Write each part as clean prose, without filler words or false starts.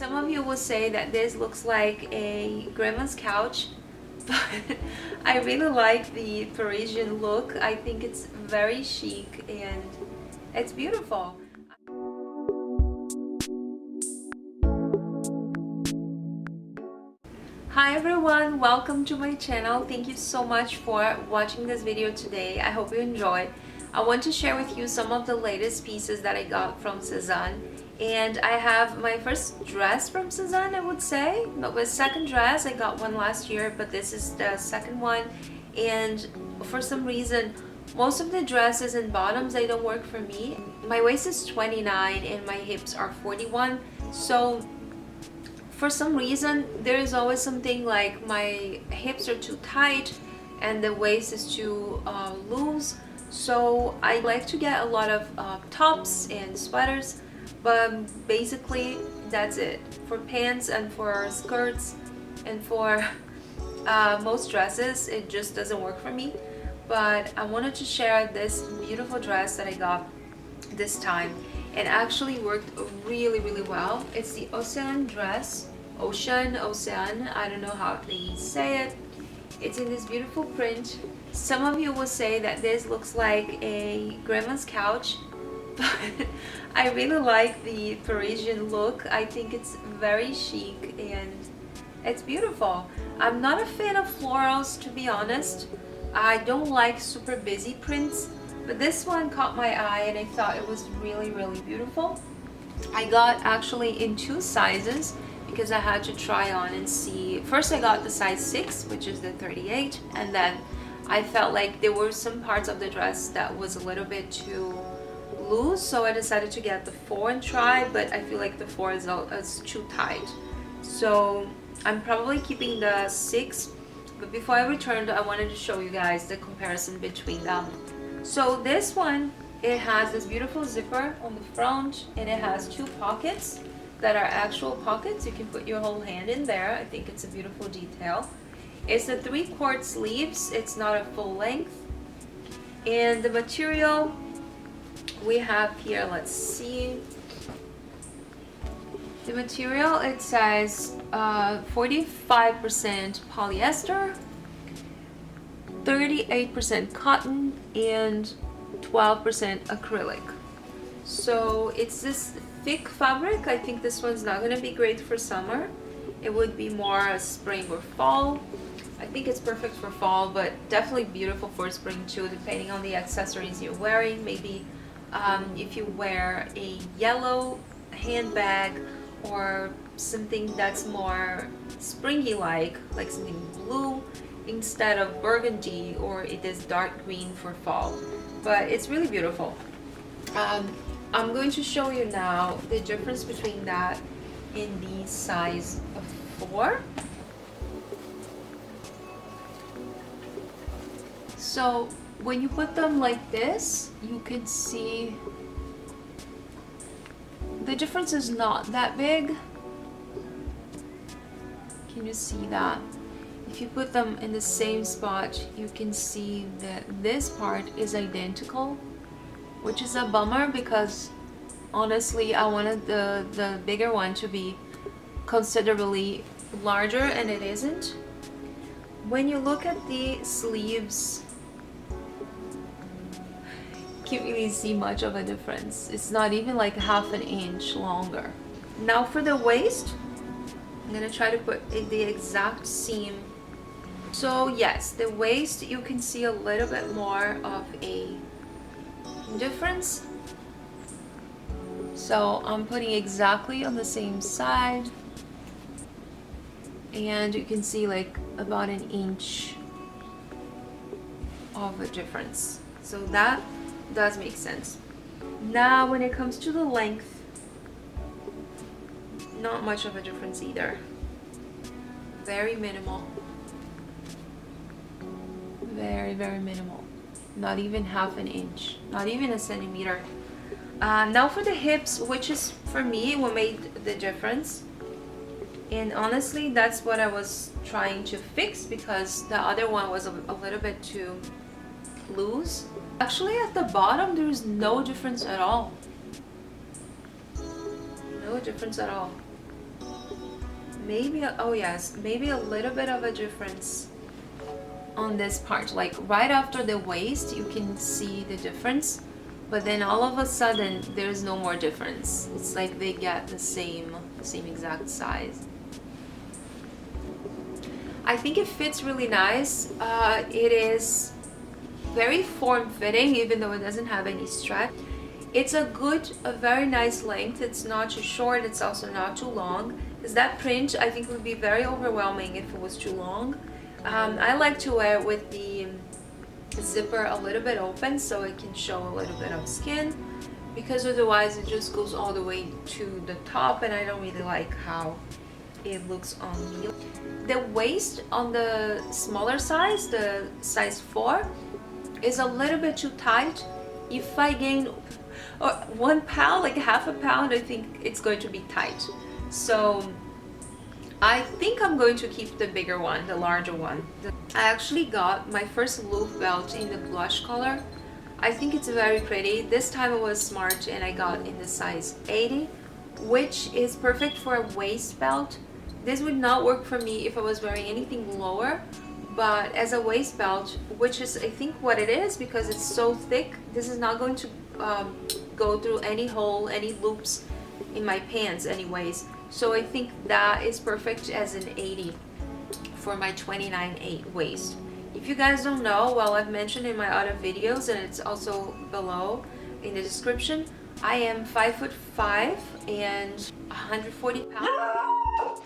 Some of you will say that this looks like a grandma's couch, but I really like the Parisian look. I think it's very chic and it's beautiful. Hi everyone, welcome to my channel. Thank you so much for watching this video today. I hope you enjoy. I want to share with you some of the latest pieces that I got from Sézane. And I have my first dress from Sézane, I would say. But my second dress, I got one last year, but this is the second one. And for some reason, most of the dresses and bottoms, they don't work for me. My waist is 29 and my hips are 41. So for some reason, there is always something like my hips are too tight and the waist is too loose. So I like to get a lot of tops and sweaters, but basically that's it. For pants and for skirts and for most dresses, it just doesn't work for me. But I wanted to share this beautiful dress that I got this time. It actually worked really well. It's the Oceane dress. Oceane, I don't know how they say it. It's in this beautiful print. Some of you will say that this looks like a grandma's couch, but I really like the Parisian look. I think it's very chic and it's beautiful. I'm not a fan of florals, to be honest. I don't like super busy prints, but this one caught my eye and I thought it was really beautiful. I got actually in two sizes because I had to try on and see. First I got the size 6, which is the 38, and then I felt like there were some parts of the dress that was a little bit too loose, so I decided to get the 4 and try, but I feel like the 4 is too tight. So I'm probably keeping the 6, but before I returned, I wanted to show you guys the comparison between them. So this one, it has this beautiful zipper on the front and it has 2 pockets that are actual pockets. You can put your whole hand in there. I think it's a beautiful detail. It's the 3/4 sleeves. It's not a full length. And the material we have here, let's see. The material, it says 45% polyester, 38% cotton, and 12% acrylic. So it's this thick fabric. I think this one's not gonna be great for summer. It would be more spring or fall. I think it's perfect for fall, but definitely beautiful for spring too, depending on the accessories you're wearing. Maybe if you wear a yellow handbag or something that's more springy like something blue instead of burgundy, or it is dark green for fall. But it's really beautiful. I'm going to show you now the difference between that in the size of 4. So when you put them like this, you can see the difference is not that big. Can you see that? If you put them in the same spot, you can see that this part is identical, which is a bummer because honestly I wanted the bigger one to be considerably larger and it isn't. When you look at the sleeves, you can't really see much of a difference. It's not even like half an inch longer. Now for the waist, I'm gonna try to put the exact seam. So yes, the waist, you can see a little bit more of a difference. So I'm putting exactly on the same side and you can see like about an inch of a difference. So that does make sense. Now when it comes to the length, not much of a difference either. Very minimal. Very minimal. Not even half an inch, not even a centimeter. Now for the hips, which is for me what made the difference, and honestly that's what I was trying to fix because the other one was a little bit too loose. Actually at the bottom there's no difference at all. No difference at all. maybe, oh yes, maybe a little bit of a difference on this part. Like right after the waist, you can see the difference, but then all of a sudden there's no more difference. It's like they get the same exact size. I think it fits really nice. It is very form-fitting, even though it doesn't have any stretch. It's a very nice length. It's not too short, it's also not too long, because that print I think would be very overwhelming if it was too long. I like to wear it with the zipper a little bit open so it can show a little bit of skin, because otherwise it just goes all the way to the top and I don't really like how it looks on me. The waist on the smaller size, the size 4, is a little bit too tight. If I gain 1 pound, like half a pound, I think it's going to be tight. So I think I'm going to keep the bigger one, the larger one. I actually got my first Louve Belt in the blush color. I think it's very pretty. This time I was smart and I got in the size 80, which is perfect for a waist belt. This would not work for me if I was wearing anything lower, but as a waist belt, which is I think what it is, because it's so thick, this is not going to go through any hole, any loops in my pants anyways. So I think that is perfect as an 80 for my 29/8 waist. If you guys don't know, well, I've mentioned in my other videos and it's also below in the description, I am 5'5" and 140 pounds.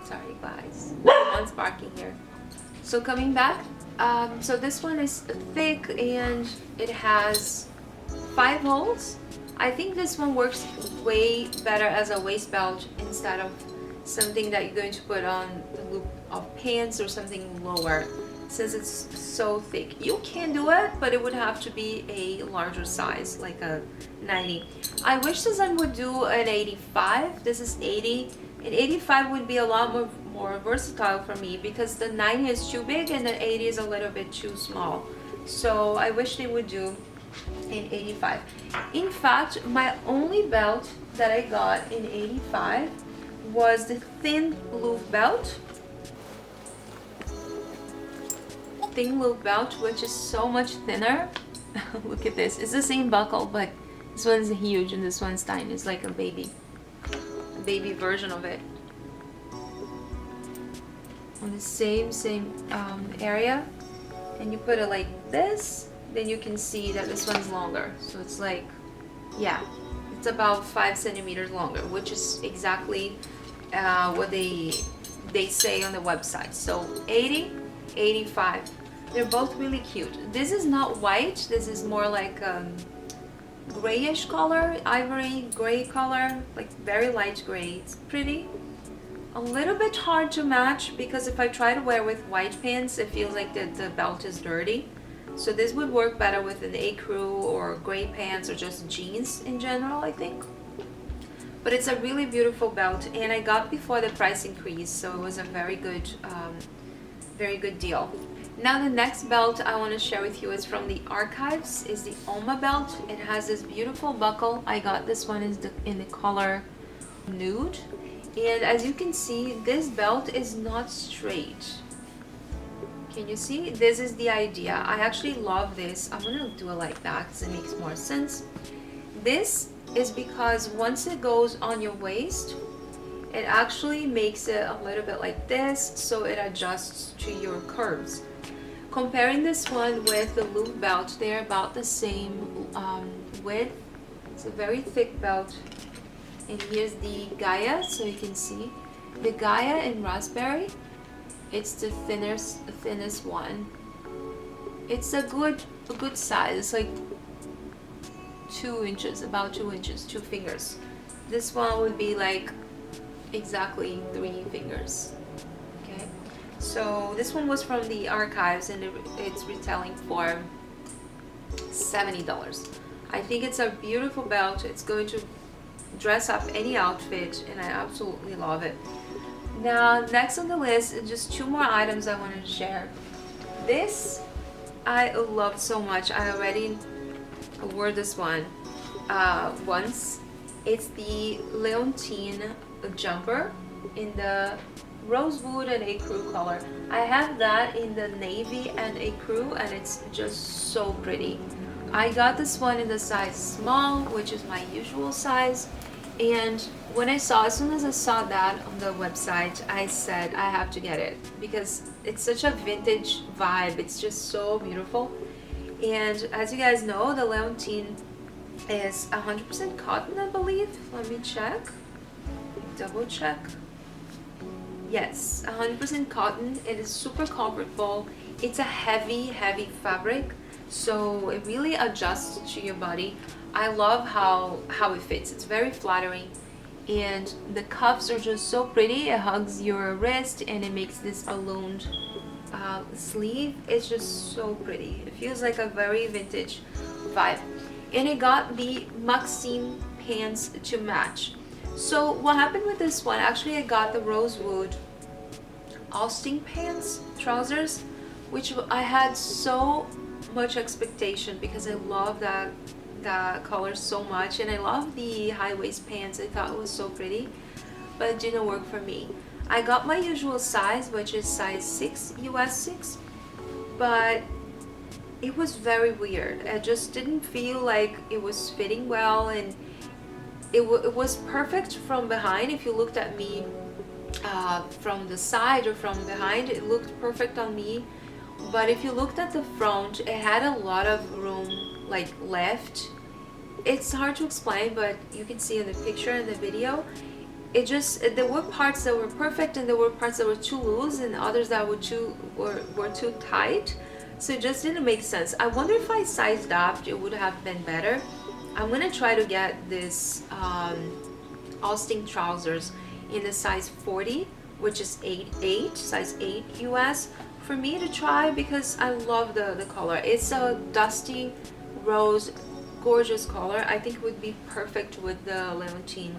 Sorry guys, someone's barking here. So coming back, so this one is thick and it has 5 holes. I think this one works way better as a waist belt instead of something that you're going to put on the loop of pants or something lower, since it's so thick. You can do it, but it would have to be a larger size, like a 90. I wish Sézane would do an 85. This is 80. An 85 would be a lot more versatile for me, because the 90 is too big and the 80 is a little bit too small. So I wish they would do in 85. In fact, my only belt that I got in 85 was the thin Louve Belt. Thin Louve Belt, which is so much thinner. Look at this. It's the same buckle, but this one's huge and this one's tiny. It's like a baby version of it. On the same area, and you put it like this, then you can see that this one's longer. So it's like, yeah, it's about 5 centimeters longer, which is exactly what they say on the website. So 80, 85. They're both really cute. This is not white. This is more like grayish color, ivory gray color, like very light gray. It's pretty. A little bit hard to match, because if I try to wear with white pants, it feels like the belt is dirty. So this would work better with an Ecru or gray pants or just jeans in general, I think. But it's a really beautiful belt, and I got before the price increase, so it was a very good deal. Now the next belt I want to share with you is from the archives, is the Oma Belt. It has this beautiful buckle. I got this one in the color nude, and as you can see, this belt is not straight. Can you see? This is the idea. I actually love this. I'm gonna do it like that because it makes more sense. This is because once it goes on your waist, it actually makes it a little bit like this, so it adjusts to your curves. Comparing this one with the Louve Belt, they're about the same width. It's a very thick belt. And here's the Gaia, so you can see. The Gaia in Raspberry, it's the thinnest one. It's a good size. It's like 2 inches, about 2 inches, 2 fingers. This one would be like exactly 3 fingers. Okay, so this one was from the archives, and it's retailing for $70. I think it's a beautiful belt. It's going to dress up any outfit, and I absolutely love it. Now next on the list, just 2 more items I wanted to share. This I love so much. I already wore this one once, It's the Leontine jumper in the Rosewood and Ecru color. I have that in the navy and Ecru, and it's just so pretty. I got this one in the size small, which is my usual size, and when I saw, as soon as I saw that on the website, I said I have to get it because it's such a vintage vibe. It's just so beautiful. And as you guys know, the Leontine is 100% cotton, I believe. Let me check. Double check. Yes, 100% cotton. It is super comfortable. It's a heavy fabric, so it really adjusts to your body. I love how it fits. It's very flattering, and the cuffs are just so pretty. It hugs your wrist and it makes this ballooned sleeve. It's just so pretty. It feels like a very vintage vibe. And it got the Maxime pants to match. So what happened with this one, actually I got the Rosewood Oceane pants, trousers, which I had so much expectation because I love that color so much, and I love the high waist pants. I thought it was so pretty, but it didn't work for me. I got my usual size, which is size 6, US 6, but it was very weird. I just didn't feel like it was fitting well, and it was perfect from behind. If you looked at me from the side or from behind, it looked perfect on me, but if you looked at the front, it had a lot of room like left. It's hard to explain, but you can see in the picture in the video, it just, there were parts that were perfect and there were parts that were too loose and others that were too tight, so it just didn't make sense. I wonder if I sized up, it would have been better. I'm gonna try to get this Oceane trousers in the size 40, which is 8, size 8 US, for me to try because I love the color. It's a dusty rose, gorgeous color. I think it would be perfect with the Leontine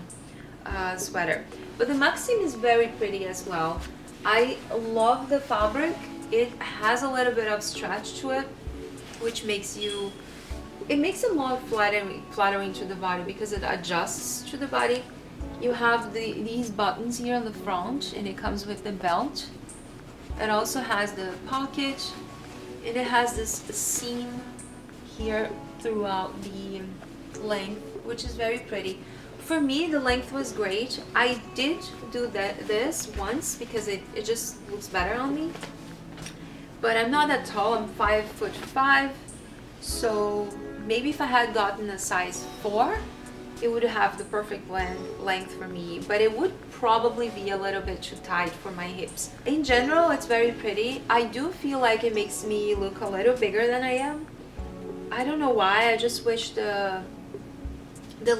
sweater. But the Maxime is very pretty as well. I love the fabric. It has a little bit of stretch to it, which makes it more flattering to the body because it adjusts to the body. You have these buttons here on the front, and it comes with the belt. It also has the pocket, and it has this seam here throughout the length, which is very pretty. For me, the length was great. I did do this once because it just looks better on me, but I'm not that tall. I'm 5'5", so maybe if I had gotten a size 4, it would have the perfect length for me, but it would probably be a little bit too tight for my hips. In general, it's very pretty. I do feel like it makes me look a little bigger than I am. I don't know why. I just wish the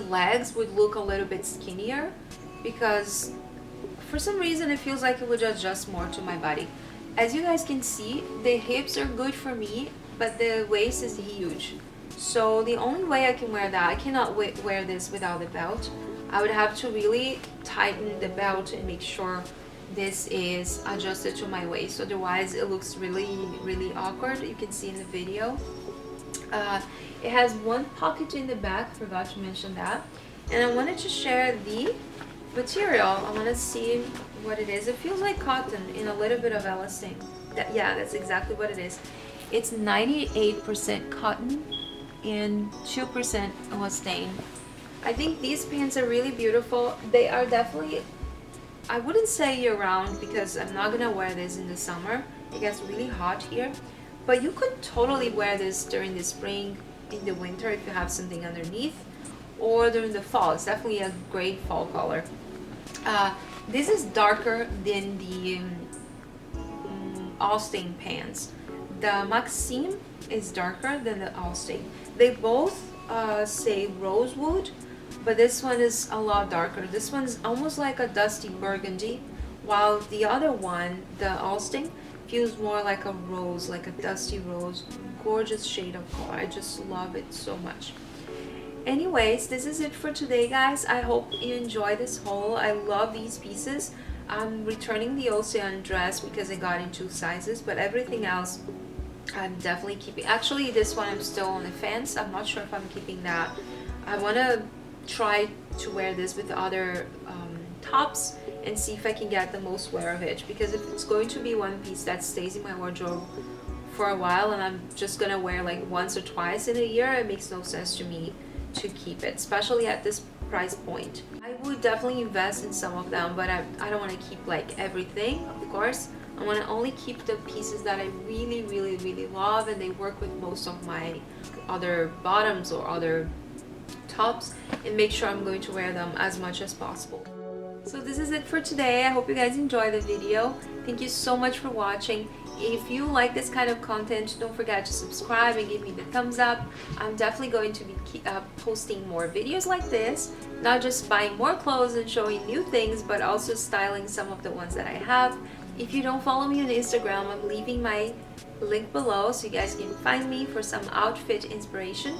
legs would look a little bit skinnier, because for some reason it feels like it would adjust more to my body. As you guys can see, the hips are good for me, but the waist is huge. So the only way I can wear that, I cannot wear this without the belt. I would have to really tighten the belt and make sure this is adjusted to my waist. Otherwise, it looks really awkward. You can see in the video. It has one pocket in the back, forgot to mention that. And I wanted to share the material. I want to see what it is. It feels like cotton in a little bit of elastane. Yeah, that's exactly what it is. It's 98% cotton and 2% elastane. I think these pants are really beautiful. They are definitely, I wouldn't say year-round because I'm not gonna wear this in the summer. It gets really hot here, but you could totally wear this during the spring, in the winter if you have something underneath, or during the fall. It's definitely a great fall color. This is darker than the Oceane pants. The Maxime is darker than the Oceane. They both say Rosewood, but this one is a lot darker. This one's almost like a dusty burgundy, while the other one, the Oceane, feels more like a rose, like a dusty rose. Gorgeous shade of color. I just love it so much. Anyways, this is it for today, guys. I hope you enjoy this haul. I love these pieces. I'm returning the Oceane dress because I got in 2 sizes, but everything else I'm definitely keeping. Actually, this one I'm still on the fence. I'm not sure if I'm keeping that. I want to try to wear this with other tops and see if I can get the most wear of it, because if it's going to be one piece that stays in my wardrobe for a while and I'm just gonna wear like once or twice in a year, it makes no sense to me to keep it, especially at this price point. I would definitely invest in some of them, but I don't want to keep like everything, of course. I want to only keep the pieces that I really love and they work with most of my other bottoms or other tops, and make sure I'm going to wear them as much as possible. So this is it for today. I hope you guys enjoyed the video. Thank you so much for watching. If you like this kind of content, don't forget to subscribe and give me the thumbs up. I'm definitely going to be posting more videos like this, not just buying more clothes and showing new things, but also styling some of the ones that I have. If you don't follow me on Instagram, I'm leaving my link below so you guys can find me for some outfit inspiration.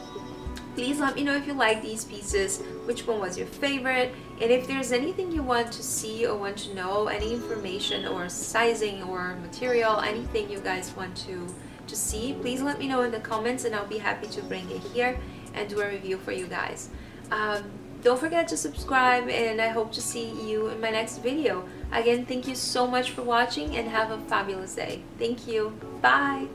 Please let me know if you like these pieces, which one was your favorite, and if there's anything you want to see or want to know, any information or sizing or material, anything you guys want to see, please let me know in the comments and I'll be happy to bring it here and do a review for you guys. Don't forget to subscribe, and I hope to see you in my next video. Again, thank you so much for watching and have a fabulous day. Thank you. Bye!